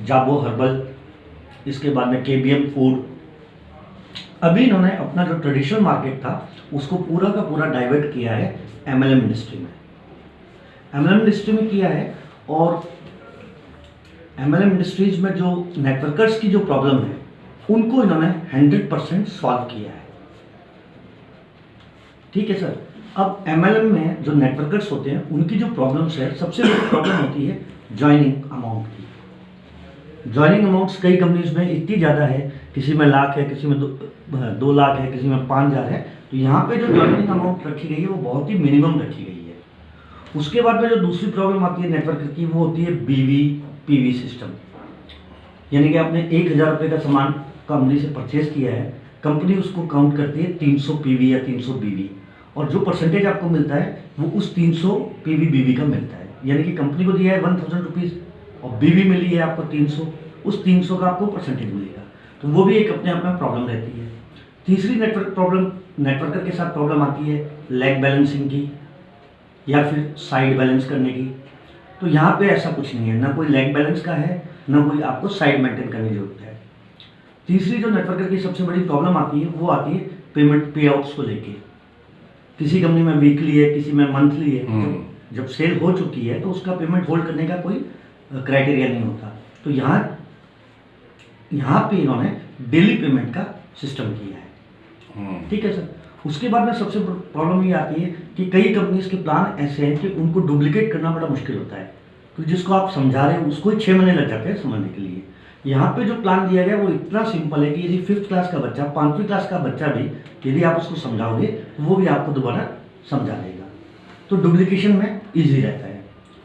जाबो हर्बल, इसके बाद में केबीएम फूड। अभी इन्होंने अपना जो ट्रेडिशनल मार्केट था उसको पूरा का पूरा डाइवर्ट किया है एमएलएम इंडस्ट्री में। एमएलएम इंडस्ट्री में किया है, और एमएलएम इंडस्ट्रीज में जो नेटवर्कर्स की जो प्रॉब्लम है उनको इन्होंने 100% सॉल्व किया है। ठीक है सर। अब एमएलएम में जो नेटवर्कर्स होते हैं उनकी जो प्रॉब्लम्स है, सबसे बड़ी प्रॉब्लम होती है ज्वाइनिंग अमाउंट की। ज्वाइनिंग अमाउंट्स कई कंपनीज में इतनी ज़्यादा है, किसी में लाख है, किसी में 2 लाख है, किसी में 5,000 है। तो यहाँ पे जो ज्वाइनिंग अमाउंट रखी गई है वो बहुत ही मिनिमम रखी गई है। उसके बाद में जो दूसरी प्रॉब्लम आती है नेटवर्कर की, वो होती है BV/PV सिस्टम। यानी कि आपने 1,000 रुपये का सामान कंपनी से परचेज किया है, कंपनी उसको काउंट करती है 300 PV या 300 BV, और जो परसेंटेज आपको मिलता है वो उस 300 PV BV का मिलता है। यानी कि कंपनी को दिया है 1,000 रुपीज़ और BV मिली है आपको 300, उस 300 का आपको परसेंटेज मिलेगा। तो वो भी एक अपने आप में प्रॉब्लम रहती है। तीसरी नेटवर्कर के साथ प्रॉब्लम आती है लेग बैलेंसिंग की या फिर साइड बैलेंस करने की। तो यहाँ पे ऐसा कुछ नहीं है, ना कोई लेग बैलेंस का है, ना कोई आपको साइड मेंटेन करने की जरूरत है। तीसरी जो नेटवर्कर की सबसे बड़ी प्रॉब्लम आती है वो आती है पेमेंट पे आउट्स को लेके। किसी कंपनी में वीकली है, किसी में मंथली है। जब सेल हो चुकी है तो उसका पेमेंट होल्ड करने का कोई क्राइटेरिया नहीं होता। तो यहाँ पे इन्होंने डेली पेमेंट का सिस्टम किया है। ठीक है सर। उसके बाद में सबसे प्रॉब्लम ये आती है कि कई कंपनीज के प्लान ऐसे हैं कि उनको डुप्लीकेट करना बड़ा मुश्किल होता है, तो जिसको आप समझा रहे हो उसको ही 6 महीने लग जाते हैं समझने के लिए। यहाँ पे जो प्लान दिया गया वो इतना सिंपल है कि यदि 5th क्लास का बच्चा, 5वीं क्लास का बच्चा भी यदि आप उसको समझाओगे तो वो भी आपको दोबारा समझा देगा। तो डुप्लीकेशन में ईजी रहता है।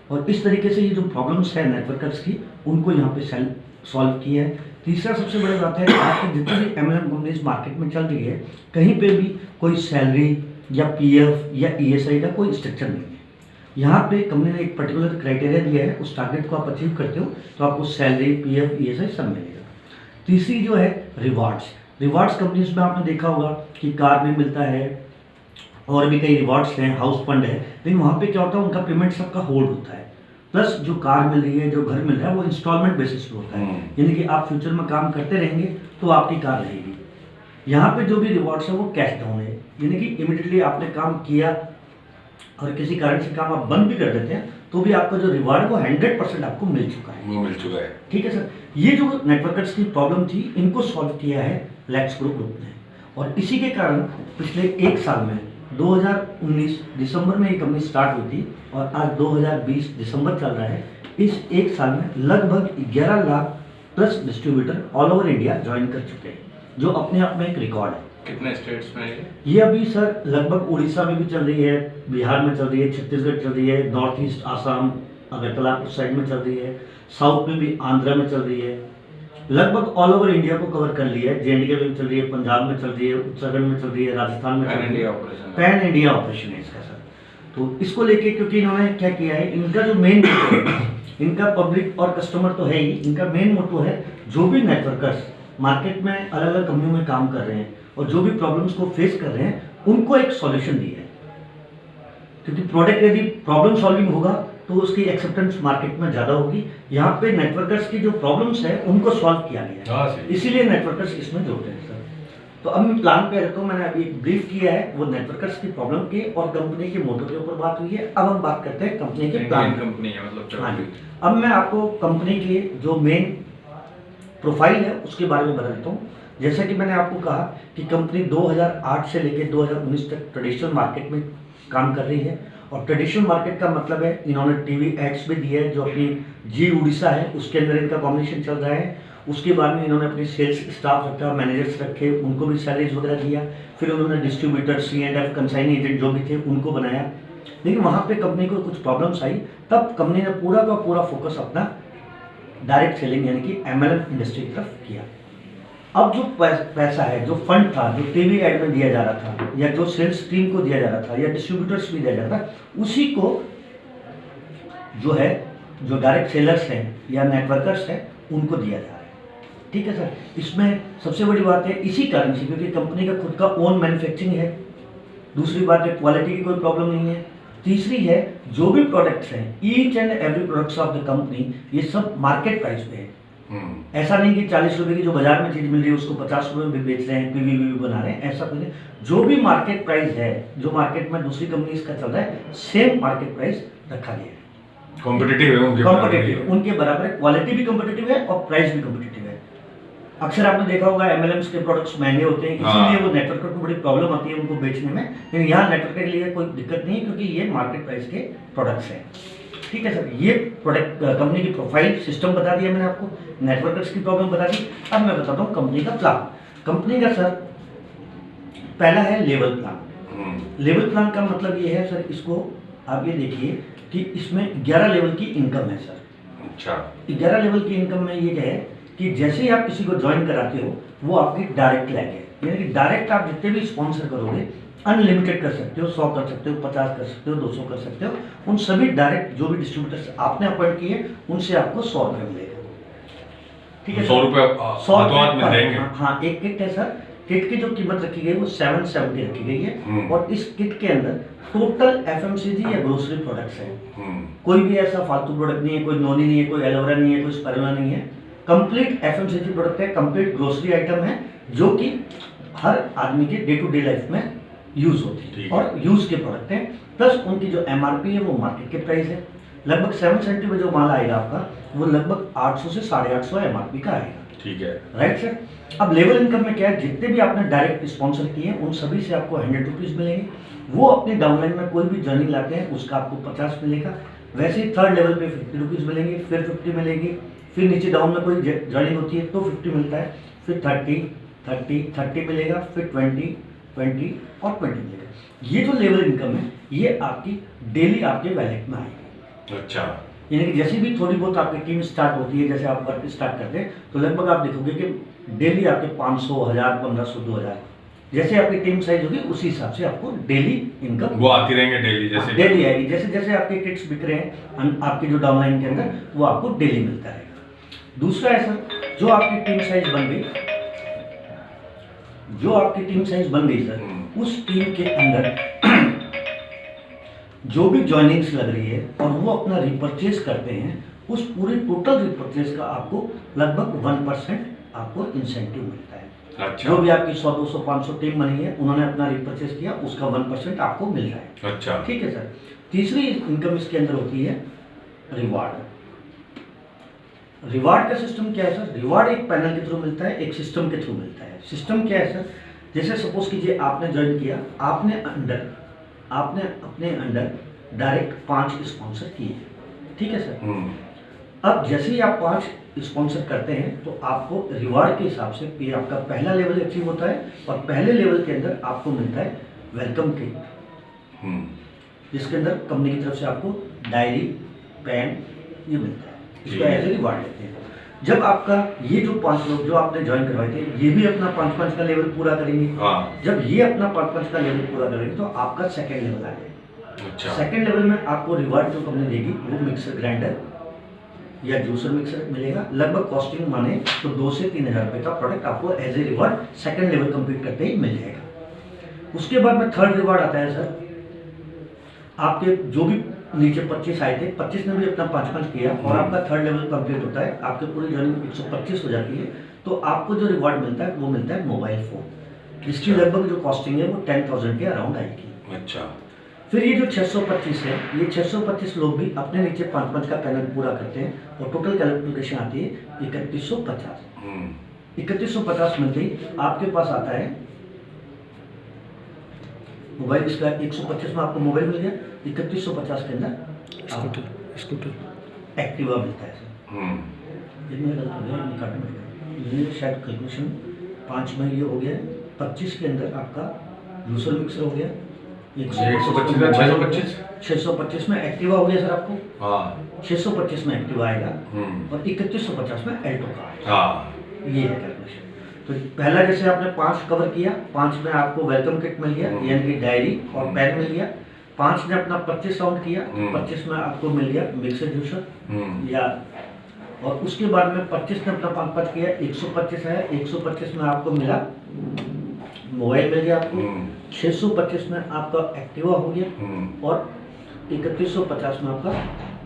और इस तरीके से ये जो प्रॉब्लम्स है नेटवर्कर्स की उनको यहाँ पे सॉल्व किया है। तीसरा सबसे बड़ी बात है, आपकी जितनी भी एमएलएम कंपनीज मार्केट में चल रही है, कहीं पे भी कोई सैलरी या पीएफ या ईएसआई का कोई स्ट्रक्चर नहीं है। यहाँ पे कंपनी ने एक पर्टिकुलर क्राइटेरिया दिया है, उस टारगेट को आप अचीव करते हो तो आपको सैलरी, पीएफ, ईएसआई सब मिलेगा। तीसरी जो है रिवार्ड्स कंपनीज में आपने देखा होगा कि कार भी मिलता है और भी कई रिवार्ड्स हैं, हाउस फंड है। लेकिन वहाँ पे क्या होता है, उनका पेमेंट सबका होल्ड होता है। प्लस जो कार मिल रही है, जो घर मिल रहा है, वो इंस्टॉलमेंट बेसिस पे होता है। यानी कि आप फ्यूचर में काम करते रहेंगे तो आपकी कार रहेगी। यहाँ पे जो भी रिवॉर्ड्स है वो कैश डाउन है, यानी कि इमीडिएटली आपने काम किया और किसी कारण से काम आप बंद भी कर देते हैं तो भी आपका जो रिवार्ड वो 100% आपको मिल चुका है। ठीक है सर। ये जो नेटवर्कर्स की प्रॉब्लम थी इनको सॉल्व किया है लेक्स ग्रुप ने, और इसी के कारण पिछले 1 साल में 2019 दिसंबर में ये कंपनी स्टार्ट हुई थी और आज 2020 दिसंबर चल रहा है। इस 1 साल में लगभग 11 lakh plus distributor all over India join कर चुके हैं, जो अपने आप में एक रिकॉर्ड है। कितने स्टेट्स में है ये? अभी सर लगभग उड़ीसा में भी चल रही है, बिहार में चल रही है, छत्तीसगढ़ चल रही है, नॉर्थ ईस्ट आसाम अगरतला उस साइड में चल रही है, साउथ में भी आंध्रा में चल रही है। लगभग ऑल ओवर इंडिया को कवर कर लिया है। JNK में चल रही है, पंजाब में चल रही है, उत्तराखंड में चल रही है, राजस्थान में चल रही है। पैन इंडिया ऑपरेशन है इसका सर। तो इसको लेके क्योंकि इन्होंने क्या किया है, इनका जो मेन इनका पब्लिक और कस्टमर तो है ही, इनका मेन मोटो है जो भी नेटवर्कर्स मार्केट में अलग अलग कंपनियों में काम कर रहे हैं और जो भी प्रॉब्लम्स को फेस कर रहे हैं उनको एक सॉल्यूशन दिया है। क्योंकि प्रोडक्ट यदि प्रॉब्लम सॉल्विंग होगा तो उसकी एक्सेप्टेंस मार्केट में ज़्यादा होगी। यहाँ पे नेटवर्कर्स की जो प्रॉब्लम्स है उनको सॉल्व किया गया है, इसीलिए नेटवर्कर्स इसमें जुड़ते हैं सर। तो अब मैं प्लान पे रहता हूँ, मैंने अभी एक ब्रीफ किया है वो नेटवर्कर्स की प्रॉब्लम के और कंपनी के मोटो के ऊपर बात हुई है। अब हम बात करते हैं कंपनी के प्लान। कंपनी है मतलब। हाँ जी। अब मैं आपको कंपनी के जो मेन प्रोफाइल है उसके बारे में बता देता हूँ। जैसा कि मैंने आपको कहा कि कंपनी 2008 से लेकर 2019 तक ट्रेडिशनल मार्केट में काम कर रही है, और ट्रेडिशनल मार्केट का मतलब है इन्होंने टीवी एड्स भी दिए है, जो अपनी जी उड़ीसा है उसके अंदर इनका कॉम्बिनेशन चल रहा है। उसके बाद में इन्होंने अपनी सेल्स स्टाफ रखा, मैनेजर्स रखे, उनको भी सैलरीज वगैरह दिया। फिर उन्होंने डिस्ट्रीब्यूटर, C&F, कंसाइनी एजेंट जो भी थे उनको बनाया। लेकिन वहाँ पे कंपनी को कुछ प्रॉब्लम्स आई, तब कंपनी ने पूरा का पूरा फोकस अपना डायरेक्ट सेलिंग यानी कि MLM इंडस्ट्री की तरफ किया। अब जो पैसा है, जो फंड था, जो टीवी एड में दिया जा रहा था या जो सेल्स टीम को दिया जा रहा था या डिस्ट्रीब्यूटर्स भी दिया जा रहा था, उसी को जो है जो डायरेक्ट सेलर्स हैं या नेटवर्कर्स हैं उनको दिया जा रहा है। ठीक है सर। इसमें सबसे बड़ी बात है इसी कारण से क्योंकि कंपनी का खुद का ओन मैन्युफैक्चरिंग है। दूसरी बात है क्वालिटी की कोई प्रॉब्लम नहीं है। तीसरी है जो भी प्रोडक्ट्स हैं, each and every products of the company, ये सब मार्केट प्राइस पे है। ऐसा नहीं कि 40 रुपए की जो बाजार में चीज मिल रही है उसको 50 रुपए में भी बेच रहे हैं, पीवी बना रहे हैं, ऐसा कुछ नहीं। जो भी मार्केट प्राइस है, जो मार्केट में दूसरी कंपनीज का चल रहा है, सेम मार्केट प्राइस रखा गया है। कॉम्पिटिटिव है उनके कॉम्पिटिटिव, उनके बराबर है, क्वालिटी भी कॉम्पिटिटिव है और प्राइस भी कॉम्पिटिटिव है। अक्सर आपने देखा होगा एमएलएम्स के प्रोडक्ट्स महंगे होते हैं, इसीलिए वो नेटवर्क को बड़ी प्रॉब्लम आती है उनको बेचने में, लेकिन यहाँ नेटवर्क के लिए कोई दिक्कत नहीं है क्योंकि ये मार्केट प्राइस के प्रोडक्ट्स हैं। ठीक है सर, ये प्रोडक्ट कंपनी की प्रोफाइल सिस्टम बता दिया मैंने आपको, नेटवर्कर्स की प्रॉब्लम बता दी। अब मैं बताता हूँ कंपनी का प्लान। कंपनी का सर पहला है लेवल प्लान। लेवल प्लान का मतलब ये है सर, इसको आप ये देखिए कि इसमें 11 लेवल की इनकम है सर। अच्छा, 11 लेवल की इनकम में ये है कि जैसे ही आप किसी को ज्वाइन कराते हो वो आपकी डायरेक्ट लैग है, यानी कि डायरेक्ट आप जितने भी स्पॉन्सर करोगे अनलिमिटेड कर सकते हो, 100 कर सकते हो, 50 कर सकते हो, 200 कर सकते हो, उन सभी डायरेक्ट जो भी डिस्ट्रीब्यूटर्स आपने अपॉइंट किए उनसे आपको 100 रुपये मिलेगा। ठीक है, 100 रुपये 100 मिल जाएंगे। हाँ, एक किट है सर। किट की जो कीमत रखी गई है वो 770 रखी गई है और इस किट के अंदर टोटल एफएमसीजी या ग्रोसरी प्रोडक्ट्स हैं। कोई भी ऐसा फालतू प्रोडक्ट नहीं है, कोई नोनी नहीं है, कोई एलोवेरा नहीं है, कोई स्पारुलिना नहीं है। कंप्लीट एफएमसीजी प्रोडक्ट है, कंप्लीट ग्रोसरी आइटम है जो कि हर आदमी के डे टू डे लाइफ में यूज होती है और यूज के प्रोडक्ट हैं। प्लस उनकी जो एमआरपी है वो मार्केट के प्राइस है। लगभग 770 में जो माल आएगा आपका वो लगभग 800 से 850 एमआरपी का आएगा। ठीक है, राइट सर। अब लेवल इनकम में क्या है, जितने भी आपने डायरेक्ट स्पॉन्सर किए उन सभी से आपको 100 रुपीज़ मिलेंगे। वो अपनी डाउनलाइन में कोई भी जर्नी लाते हैं उसका आपको 50 मिलेगा। वैसे ही थर्ड लेवल पे 50 रुपीज़ मिलेंगे, फिर 50 मिलेंगे, फिर नीचे डाउन में कोई ज्वाइनिंग होती है तो 50 मिलता है, फिर 30 मिलेगा, फिर 20 और 20 मिलेगा। ये जो लेवल इनकम है ये आपकी डेली आपके वैलेट में आएगी। अच्छा, यानी कि जैसे भी थोड़ी बहुत आपकी टीम स्टार्ट होती है, जैसे आप वर्क स्टार्ट करते हैं तो लगभग आप देखोगे कि डेली आपके 500, 1000, 1500, 2000 जैसे आपकी टीम साइज होगी उसी हिसाब से आपको डेली इनकम वो आती रहेंगे डेली, जैसे डेली आएगी। जैसे जैसे आपके किट्स बिक रहे हैं आपके जो डाउनलाइन के अंदर वो आपको डेली मिलता रहेगा। दूसरा है सर, जो आपकी टीम साइज बन गई सर, उस टीम के अंदर जो भी ज्वाइनिंग्स लग रही है और वो अपना रिपर्चेज करते हैं, उस पूरे टोटल रिपर्चेज का आपको लगभग 1% आपको इंसेंटिव मिलता है। अच्छा, जो भी आपकी 100, 200, 500 टीम बनी है उन्होंने अपना रिपर्चेज किया उसका 1% आपको मिल रहा है। अच्छा, ठीक है सर। तीसरी इनकम इसके अंदर होती है रिवार्ड। रिवार्ड का सिस्टम क्या है सर? रिवार्ड एक पैनल के थ्रू मिलता है, एक सिस्टम के थ्रू मिलता है। सिस्टम क्या है सर? जैसे सपोज कीजिए आपने ज्वाइन किया, आपने अपने अंडर डायरेक्ट 5 स्पॉन्सर किए, ठीक है सर। अब जैसे ही आप 5 स्पॉन्सर करते हैं तो आपको रिवार्ड के हिसाब से ये आपका पहला लेवल अचीव होता है और पहले लेवल के अंदर आपको मिलता है वेलकम किट, जिसके अंदर कंपनी की तरफ से आपको डायरी, पेन ये मिलता है। इसको एज ए रिवार्ड लेते हैं। जब आपका ये जो 5 लोग जो आपने ज्वाइन करवाए थे ये भी अपना 5-5 का लेवल पूरा करेंगे। जब ये अपना 5-5 का लेवल पूरा करेंगे तो आपका सेकेंड लेवल आ जाएगा। अच्छा, सेकेंड लेवल में आपको रिवार्ड जो कंपनी देगी वो मिक्सर ग्राइंडर या जूसर मिक्सर मिलेगा। लगभग कॉस्टिंग माने तो 2 से 3 हज़ार रुपये का प्रोडक्ट आपको as a reward second level complete करते ही मिल जाएगा। उसके बाद में थर्ड रिवार्ड आता है सर, आपके जो भी नीचे 25 आए थे, 25 ने भी अपना 5-5 किया और आपका थर्ड लेवल कंप्लीट होता है, आपके पूरी जर्नी 125 हो जाती है, तो आपको जो रिवार्ड मिलता है वो मिलता है मोबाइल फ़ोन। इसकी लगभग जो कॉस्टिंग है वो 10,000 के अराउंड आएगी। अच्छा, फिर ये जो 625 है, ये 625 लोग भी अपने नीचे 5-5 का पैनल पूरा करते हैं और टोटल कैलकुलेशन आती है 3150। 3150 मिलते ही आपके पास आता है मोबाइल। इसका 125 में आपको मोबाइल मिल गया, 3150 के अंदर स्कूटर एक्टिवा मिलता है सर। ये मेरा गलत हो गया, ये काटना पड़ेगा। ये शायद कैलकुलेशन 5 में ये हो गया है। 25 के अंदर आपका जूसर मिक्सर हो गया, 625 में एक्टिवा हो गया सर आपको। 625 में एक्टिवा आएगा और 3150 में एल्टो का आएगा। ये है कैलकुलेशन। तो पहला जैसे आपने 5 कवर किया, 5 में आपको वेलकम किट मिल गया यानी कि डायरी और पेन मिल गया। 5 ने अपना 25 राउंड किया, 25 में आपको मिल गया मिक्सर जूसर या, और उसके बाद में 25 ने अपना 5-5 किया, 125 है, 125 में आपको मिला मोबाइल मिल गया आपको। 625 में आपका एक्टिवा हो गया और 3150 में आपका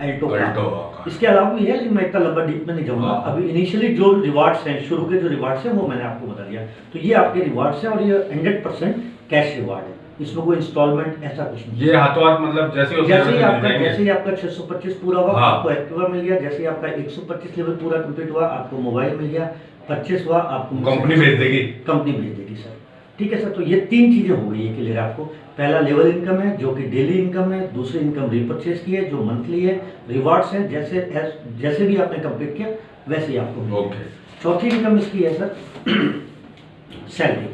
अल्टो अल्टो का। का। इसके अलावा भी है, लेकिन मैं इतना लंबा डीप में नहीं जाऊंगा। हाँ। अभी इनिशियली जो रिवार्ड्स हैं, शुरू के जो रिवार्ड्स हैं वो मैंने आपको बता दिया। तो ये आपके रिवार्ड्स हैं और ये 100% कैश रिवार्ड है, इसमें कोई इंस्टॉलमेंट ऐसा कुछ नहीं। ये हाथों हाथ मतलब जैसे जैसे ही आपका 625 पूरा हुआ हाँ। आपको एक्टिवा मिल गया, जैसे ही आपका 125 लेवल पूरा कंप्लीट हुआ आपको मोबाइल मिल गया, 25 हुआ आपको कंपनी भेज देगी। कंपनी भेज देगी सर। ठीक है सर, तो ये 3 चीज़ें हो गई है क्लियर आपको। पहला लेवल इनकम है जो कि डेली इनकम है, दूसरी इनकम रिपर्चेज की है जो मंथली है, रिवार्ड्स है जैसे भी आपने कंप्लीट किया वैसे ही आपको मिलेगा। ओके। चौथी इनकम इसकी है सर सैलरी।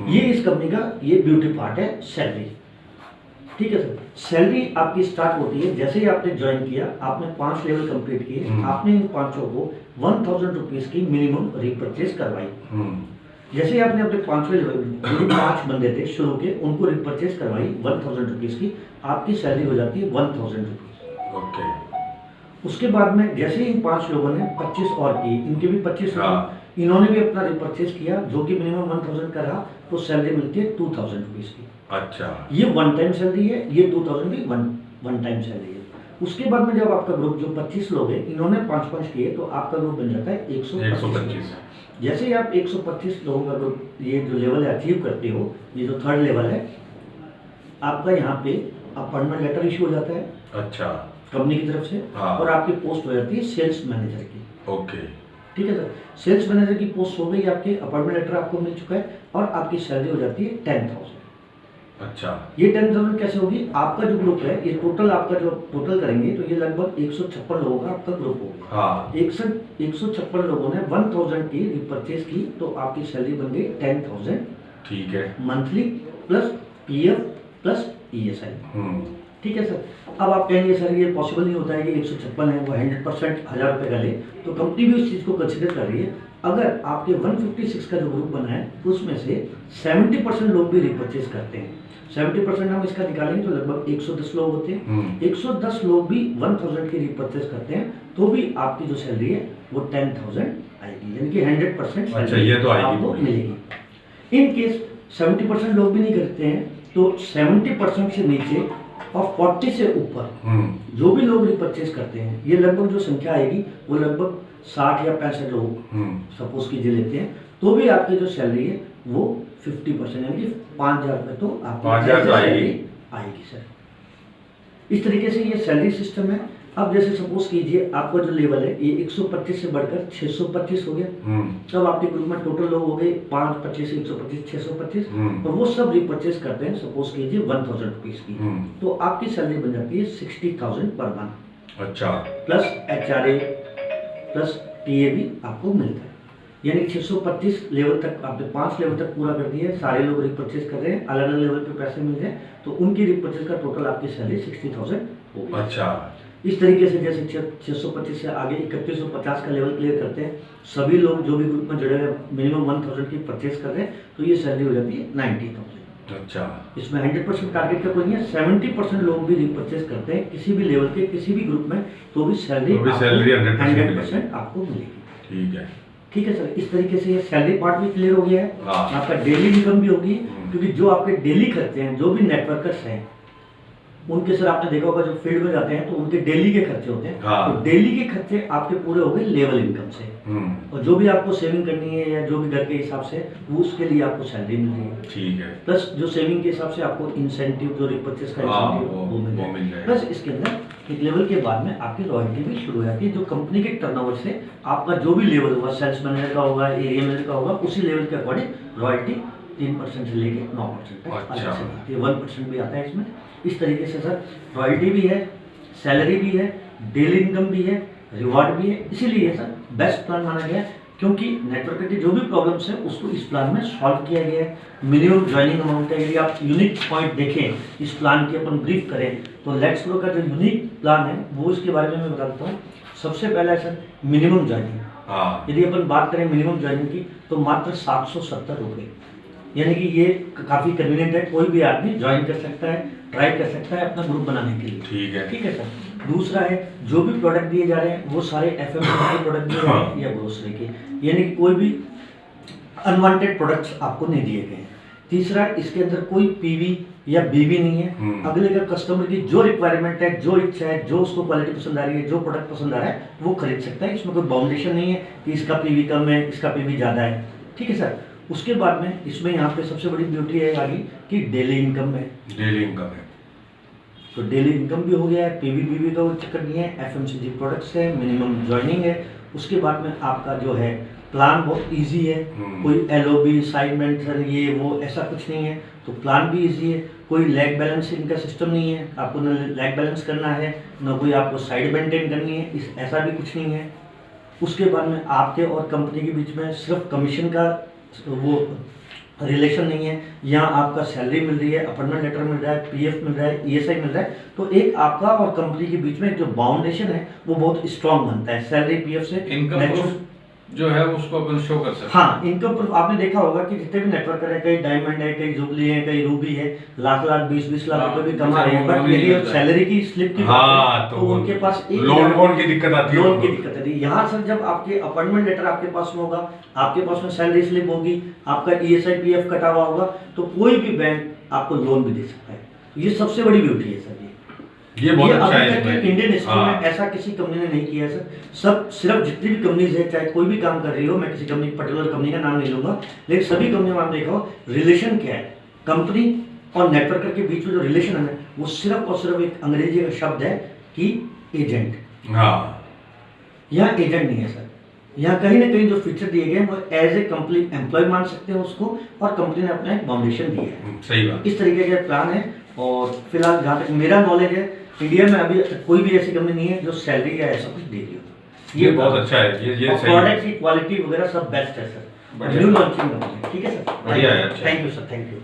ये इस कंपनी का ये ब्यूटी पार्ट है, सैलरी। ठीक है सर, सैलरी आपकी स्टार्ट होती है जैसे ही आपने ज्वाइन किया, आपने 5 लेवल कंप्लीट किए, आपने इन 5 को 1000 रुपीज़ की मिनिमम रिपर्चेज करवाई। जैसे ही आपने अपने 5वें लेवल, जो 5 बंदे थे शुरू के, उनको रिपर्चेज करवाई 1000 रुपीज़ की, आपकी सैलरी हो जाती है 1000 रुपीज़। ओके। उसके बाद में जैसे ही इन 5 लोगों ने 25 और की, इनके भी 25 हाँ। इन्होंने भी अपना रिपर्चेज किया जो कि मिनिमम 1000 का रहा, तो सैलरी मिलती है 2000 रुपीज़ की। अच्छा। ये वन टाइम सैलरी है, ये 2000 भी वन टाइम सैलरी है। उसके बाद में जब आपका ग्रुप जो 25 लोग हैं, इन्होंने 5-5 किए, तो आपका ग्रुप बन जाता है 125। जैसे ही आप 125 लोगों का ग्रुप ये जो लेवल है अचीव करते हो, ये जो 3rd लेवल है, आपका यहाँ पे अपॉइंटमेंट लेटर इशू हो जाता है अच्छा। कंपनी की तरफ से। हाँ। और आपकी पोस्ट हो जाती है सेल्स मैनेजर की। ओके। ठीक है सर, सेल्स मैनेजर की पोस्ट हो गई, आपके अपॉइंटमेंट लेटर आपको मिल चुका है और आपकी सैलरी हो जाती है 10,000। अच्छा। ये 10,000 कैसे होगी? आपका जो ग्रुप है, ये टोटल आपका जो टोटल करेंगे तो ये लगभग 156 लोगों का आपका ग्रुप हो गया। हाँ। 156 लोगों ने 1000 की रिपर्चेज की, तो आपकी सैलरी बन गई 10,000। ठीक है। Monthly plus PF plus ESI. ठीक है सर। अब आप कहेंगे सर ये पॉसिबल नहीं होता है कि 156 है वो 100% 1000 रुपये का ले, तो कंपनी भी उस चीज़ को कंसिडर कर रही है। अगर आपके 156 का जो ग्रुप बना है उसमें से 70% लोग भी रिपर्चेज करते हैं, 70% हम इसका निकालेंगे तो लगभग 110 लोग होते हैं। 110 लोग भी 1000 की रिपर्चेज करते हैं, तो भी आपकी जो सैलरी है वो 10,000 आएगी, यानी कि 100% अच्छा, ये तो आएगी आपको पूरी। मिलेगी। इन केस 70% लोग भी नहीं करते हैं, तो 70% से नीचे और 40 से ऊपर जो भी लोग रिपर्चेज करते हैं, ये लगभग जो संख्या आएगी वो लगभग 60 या 65 लोग सपोज कीजिए लेते हैं, तो भी आपकी जो सैलरी है वो 50% यानी कि 5,000 रुपये तो आपकी 5,000 तो आएगी सर। इस तरीके से ये सैलरी सिस्टम है। अब जैसे सपोज कीजिए आपका जो लेवल है ये 125 से बढ़कर 625 हो गया, तब आपके ग्रुप में टोटल लोग हो गए 5, 25, 125, 625, और वो सब रिपर्चेज करते हैं सपोज कीजिए 1000 रुपीज़ की, तो आपकी सैलरी बन जाती है 60,000 पर मंथ। अच्छा। प्लस HRA प्लस TA भी आपको मिलता है, यानी 625 लेवल तक आपने 5 लेवल तक पूरा कर दिया है, सारे लोग रिपर्चेज कर रहे हैं, अलग अलग लेवल पे पैसे मिल रहे हैं, तो उनकी रिपर्चेज का टोटल आपकी सैलरी 60,000 हो गई। अच्छा। इस तरीके से जैसे 625 से आगे 3150 का लेवल क्लियर करते हैं, सभी लोग जो भी ग्रुप में जुड़े हुए मिनिमम 1000 की परचेज कर रहे हैं, तो ये सैलरी हो जाती है 90,000। अच्छा। इसमें 100% टारगेट का कोई नहीं है, 70% लोग भी रिपर्चेज करते हैं किसी भी लेवल के किसी भी ग्रुप में, तो भी सैलरी 100% आपको मिलेगी। ठीक है। ठीक है सर, इस तरीके से ये सैलरी पार्ट भी क्लियर हो गया है। हाँ। आपका डेली इनकम भी होगी, क्योंकि जो आपके डेली खर्चे हैं, जो भी नेटवर्कर्स हैं उनके सर आपने देखा होगा जो फील्ड में जाते हैं तो उनके डेली के खर्चे होते हैं। हाँ। तो डेली के खर्चे आपके पूरे हो गए लेवल इनकम से, और जो भी आपको सेविंग करनी है या जो भी घर के हिसाब से वो उसके लिए आपको सैलरी मिल रही है। ठीक है। प्लस जो सेविंग के हिसाब से आपको इंसेंटिव जो रिपर्चेज का इंसेंटिव वो मिल जाएगा। प्लस इसके अंदर एक लेवल के बाद में आपकी रॉयल्टी भी शुरू हो जाती है, जो कंपनी के टर्नओवर से आपका जो भी लेवल होगा, सेल्स मैनेजर का होगा, एरिया मैनेजर का होगा, उसी लेवल के अकॉर्डिंग रॉयल्टी 3% से लेके 9% तक अलग से आती है, 1% भी आता है इसमें। इस तरीके से सर रॉयल्टी भी है, सैलरी भी है, डेली इनकम भी है, रिवार्ड भी है। इसीलिए सर बेस्ट प्लान माना गया, क्योंकि नेटवर्क की जो भी प्रॉब्लम्स है उसको इस प्लान में सॉल्व किया गया है। मिनिमम ज्वाइनिंग अमाउंट है, यदि आप यूनिक पॉइंट देखें इस प्लान की, अपन ब्रीफ करें तो लेट्स ग्रो का जो यूनिक प्लान है वो इसके बारे में मैं बता देता हूँ। सबसे पहला है सर मिनिमम ज्वाइनिंग। यदि अपन बात करें मिनिमम ज्वाइनिंग की तो मात्र 770 रुपये, यानी कि ये काफ़ी कन्वीनियंट है, कोई भी आदमी ज्वाइन कर सकता है, ट्राई कर सकता है अपना ग्रुप बनाने के लिए। ठीक है। ठीक है सर। दूसरा है जो भी प्रोडक्ट दिए जा रहे हैं वो सारे FMCG के प्रोडक्ट दिए जा रहे हैं या ग्रोसरी के, यानी कि कोई भी अनवांटेड प्रोडक्ट्स आपको नहीं दिए गए हैं। तीसरा, इसके अंदर कोई पीवी या बीवी नहीं है। अगले का कस्टमर की जो रिक्वायरमेंट है, जो इच्छा है, जो उसको क्वालिटी पसंद आ रही है, जो प्रोडक्ट पसंद आ रहा है, वो खरीद सकता है। इसमें कोई बाउंडेशन नहीं है कि इसका पीवी कम है, इसका पीवी ज़्यादा है। ठीक है सर। उसके बाद में इसमें यहाँ पे सबसे बड़ी ब्यूटी है आगे कि डेली इनकम है। डेली इनकम है, तो डेली इनकम भी हो गया है, पीवी बीवी का वो चक्कर नहीं है, एफएमसीजी प्रोडक्ट्स है, मिनिमम ज्वाइनिंग है। उसके बाद में आपका जो है प्लान बहुत इजी है, कोई एलओबी असाइनमेंट ये वो ऐसा कुछ नहीं है, तो प्लान भी इजी है। कोई लैग बैलेंसिंग का सिस्टम नहीं है, आपको न लैग बैलेंस करना है, न कोई आपको साइड मेंटेन करनी है, इस ऐसा भी कुछ नहीं है। उसके बाद में आपके और कंपनी के बीच में सिर्फ कमीशन का वो रिलेशन नहीं है। यहाँ आपका सैलरी मिल रही है, अपॉइंटमेंट लेटर मिल रहा है, पीएफ मिल रहा है, ईएसआई मिल रहा है। तो एक आपका और कंपनी के बीच में जो बाउंडेशन है वो बहुत स्ट्रांग बनता है सैलरी पीएफ से। इनकम प्रूफ जो है उसको अपन शो कर सकते हैं। हाँ, इनकम प्रूफ आपने देखा होगा कि जितने भी नेटवर्कर है, कई डायमंड है, कई जुबली है, कई रूबी है, लाख 20-20 लाख रुपए भी कमा रहे हैं, बट यदि सैलरी की स्लिप की हाँ, तो उनके पास एक लोन की दिक्कत आती है। लोन की दिक्कत आती है। यहाँ सर जब आपके अपॉइंटमेंट लेटर आपके पास में होगा, आपके पास में सैलरी स्लिप होगी, आपका ईएसआई पीएफ कटा हुआ होगा, तो कोई भी बैंक आपको लोन भी दे सकता है। ये सबसे बड़ी ब्यूटी है सर। ये बहुत अच्छा है इसमें इंडियन हिस्ट्री में ऐसा किसी कंपनी ने नहीं किया है सर। सब सिर्फ जितनी भी कंपनीज है, चाहे कोई भी काम कर रही हो, मैं किसी कंपनी पर्टिकुलर कंपनी का नाम नहीं लूंगा, लेकिन सभी कंपनी में आप देखो रिलेशन क्या है, कंपनी और नेटवर्कर के बीच में जो रिलेशन है वो सिर्फ और सिर्फ एक अंग्रेजी का शब्द है कि एजेंट। हाँ, यहाँ एजेंट नहीं है सर। यहाँ कहीं ना कहीं जो फीचर दिए गए वो एज ए कंपनी एम्प्लॉय मान सकते हैं उसको, और कंपनी ने अपना एक फाउंडेशन दिया है। सही बात। इस तरीके का प्लान है। और फिलहाल जहाँ तक मेरा नॉलेज है, इंडिया में अभी कोई भी ऐसी कंपनी नहीं है जो सैलरी या ऐसा कुछ दे रही हो। ये बहुत अच्छा है। ये सही है। प्रोडक्ट की क्वालिटी वगैरह सब बेस्ट है सर। न्यू लॉन्चिंग कंपनी है। ठीक है सर, बढ़िया है। अच्छा। Thank you sir, thank you.